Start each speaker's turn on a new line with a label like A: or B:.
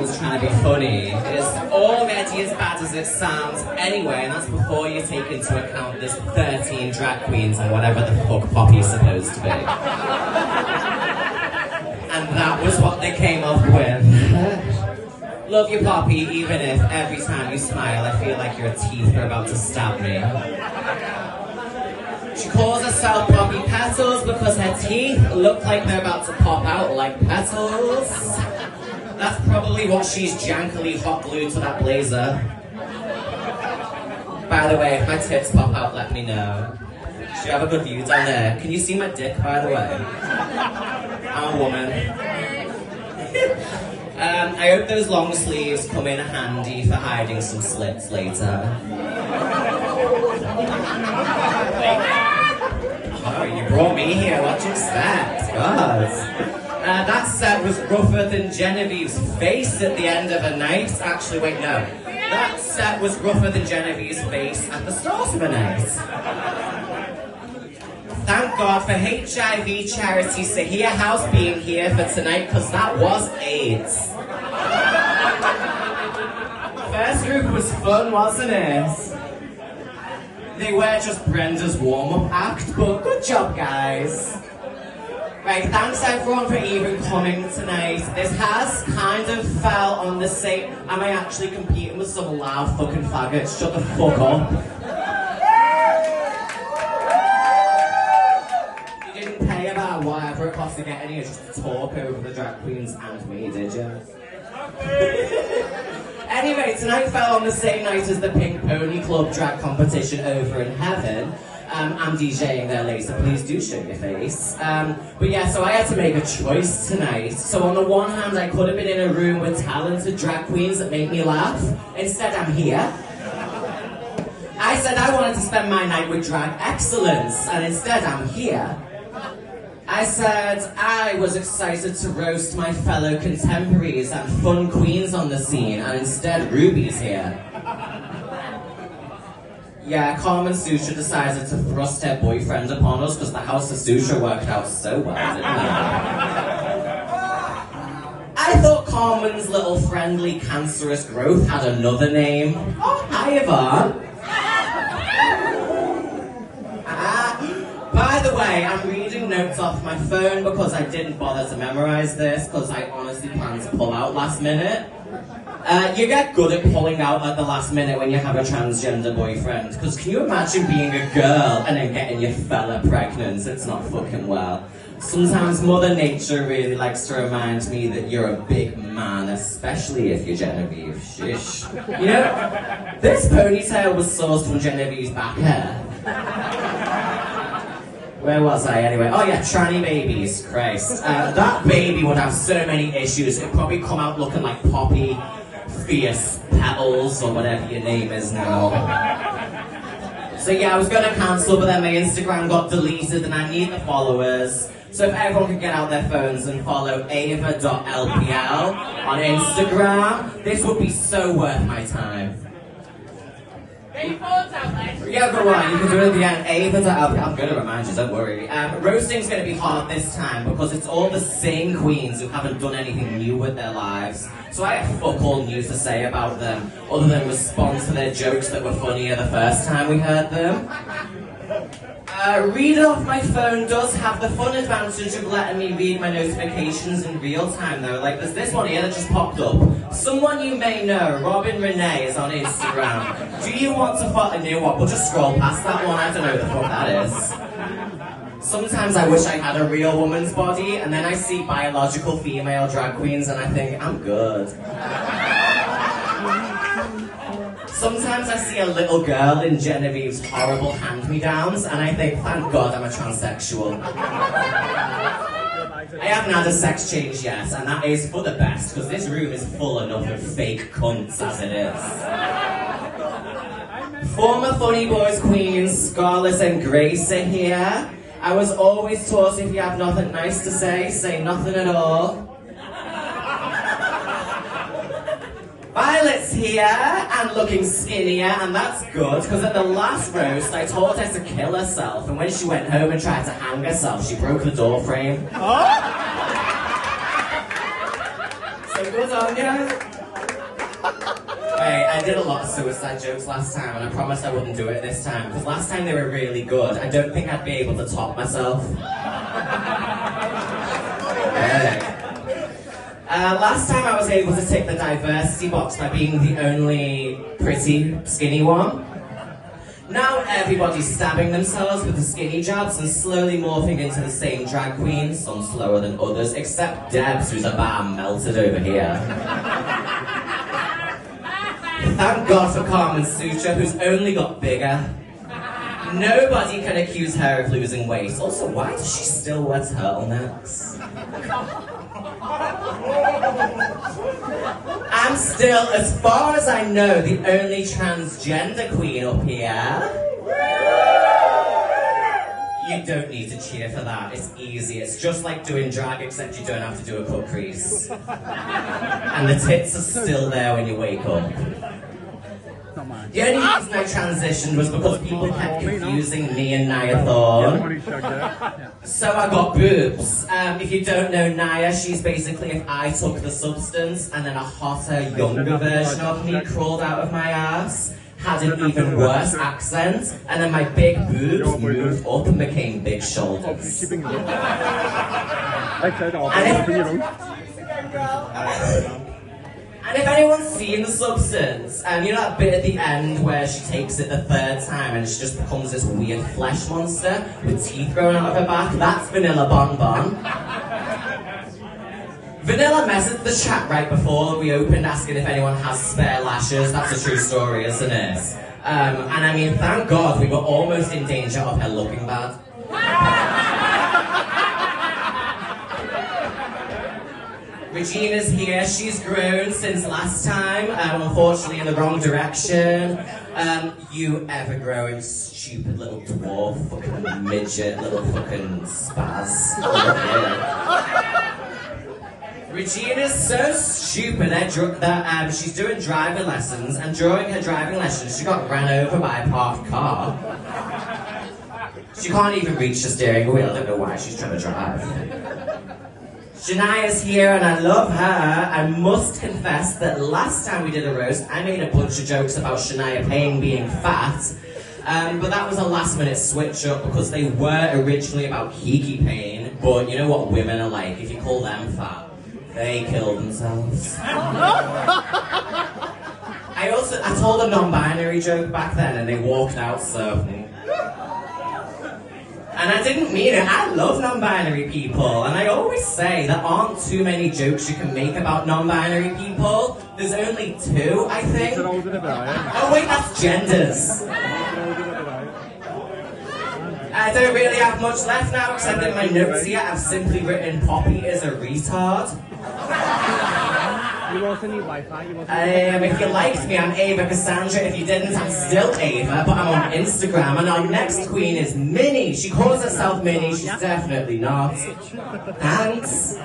A: everyone's trying to be funny is already as bad as it sounds anyway, and that's before you take into account there's 13 drag queens and whatever the fuck Poppy's supposed to be. And that was what they came up with. Love you, Poppy, even if every time you smile I feel like your teeth are about to stab me. She calls herself Poppy Petals because her teeth look like they're about to pop out like petals. That's probably what she's jankily hot glued to that blazer. By the way, if my tits pop out, let me know. Should have a good view down there. Can you see my dick, by the way? I'm a woman. I hope those long sleeves come in handy for hiding some slits later. Oh, you brought me here, what do you expect? God. That set was rougher than Genevieve's face at the end of a night. Actually, wait, no. That set was rougher than Genevieve's face at the start of a night. Thank God for HIV charity Sahia House being here for tonight, because that was AIDS. First group was fun, wasn't it? They were just Brenda's warm-up act, but good job, guys. Right, thanks everyone for even coming tonight. This has kind of fell on the same... Am I actually competing with some loud fucking faggots? Shut the fuck up. You didn't pay about whatever it costs to get any just to talk over the drag queens and me, did you? Anyway, tonight fell on the same night as the Pink Pony Club drag competition over in heaven. I'm DJing there later, please do show your face. But yeah, so I had to make a choice tonight. So on the one hand, I could have been in a room with talented drag queens that make me laugh. Instead, I'm here. I said I wanted to spend my night with drag excellence, and instead I'm here. I said I was excited to roast my fellow contemporaries and fun queens on the scene, and instead Ruby's here. Yeah, Carmen Sutra decided to thrust her boyfriend upon us because the House of Sutra worked out so well, didn't it? I thought Carmen's little friendly cancerous growth had another name. Oh, hi Yvonne. By the way, I'm reading notes off my phone because I didn't bother to memorize this because I honestly plan to pull out last minute. You get good at pulling out at the last minute when you have a transgender boyfriend, because can you imagine being a girl and then getting your fella pregnant? It's not fucking well. Sometimes Mother Nature really likes to remind me that you're a big man, especially if you're Genevieve. Shish. You know, this ponytail was sourced from Genevieve's back hair. Where was I anyway? Oh yeah, tranny babies, Christ. That baby would have so many issues. It'd probably come out looking like Poppy, Fierce Petals, or whatever your name is now. So yeah, I was gonna cancel, but then my Instagram got deleted and I need the followers. So if everyone could get out their phones and follow ava.lpl on Instagram, this would be so worth my time.
B: Get your phones out, mate.
A: Yeah, go on, you can do it at the end. ava.lpl, I'm gonna remind you, don't worry. Roasting's gonna be hard this time because it's all the same queens who haven't done anything new with their lives. So I have fuck all new to say about them, other than respond to their jokes that were funnier the first time we heard them. Read off my phone does have the fun advantage of letting me read my notifications in real time though. Like there's this one here that just popped up. Someone you may know, Robin Renee, is on Instagram. Do you want to follow? You know what, we'll just scroll past that one, I don't know what the fuck that is. Sometimes I wish I had a real woman's body, and then I see biological female drag queens and I think, I'm good. Sometimes I see a little girl in Genevieve's horrible hand-me-downs and I think, thank God I'm a transsexual. I haven't had a sex change yet, and that is for the best, because this room is full enough of fake cunts as it is. Former Funny Boys queens, Scarlett and Grace are here. I was always taught if you have nothing nice to say nothing at all. Violet's here, and looking skinnier, and that's good, because at the last roast, I taught her to kill herself, and when she went home and tried to hang herself, she broke the door frame. Oh! So good on you. Anyway, I did a lot of suicide jokes last time, and I promised I wouldn't do it this time, because last time they were really good. I don't think I'd be able to top myself. Last time I was able to tick the diversity box by being the only pretty, skinny one. Now everybody's stabbing themselves with the skinny jabs and slowly morphing into the same drag queens, some slower than others, except Debs, who's about melted over here. Thank God for Carmen Sutra, who's only got bigger. Nobody can accuse her of losing weight. Also, why does she still wear turtlenecks? I'm still, as far as I know, the only transgender queen up here. You don't need to cheer for that, it's easy. It's just like doing drag, except you don't have to do a cut crease. And the tits are still there when you wake up. The only reason I transitioned was because people kept confusing me and Nia Thorne. So I got boobs. If you don't know Nia, she's basically if I took the substance and then a hotter, younger version of me crawled out of my ass, had an even worse accent, and then my big boobs moved up and became big shoulders. And if anyone's seen the substance, you know that bit at the end where she takes it the third time and she just becomes this weird flesh monster with teeth growing out of her back? That's Vanilla Bon Bon. Vanilla messaged the chat right before we opened asking if anyone has spare lashes. That's a true story, isn't it? And I mean, thank God we were almost in danger of her looking bad. Regina's here. She's grown since last time, unfortunately in the wrong direction. You ever-growing stupid little dwarf, fucking midget, little fucking spaz. Regina's so stupid that she's doing driving lessons, and during her driving lessons she got ran over by a parked car. She can't even reach the steering wheel. I don't know why she's trying to drive. Shania's here and I love her. I must confess that last time we did a roast, I made a bunch of jokes about Shania Payne being fat, but that was a last minute switch up because they were originally about Kiki Payne, but you know what women are like, if you call them fat, they kill themselves. I told a non-binary joke back then and they walked out, so... And I didn't mean it. I love non-binary people, and I always say there aren't too many jokes you can make about non-binary people. There's only 2, I think. Oh wait, that's genders. I don't really have much left now, except in my notes here I've simply written Poppy is a retard.
C: You also need Wi-Fi.
A: If you liked me, I'm Ava Cassandra. If you didn't, I'm still Ava, but I'm on Instagram. And our next queen is Minnie. She calls herself Minnie. She's definitely not. Thanks.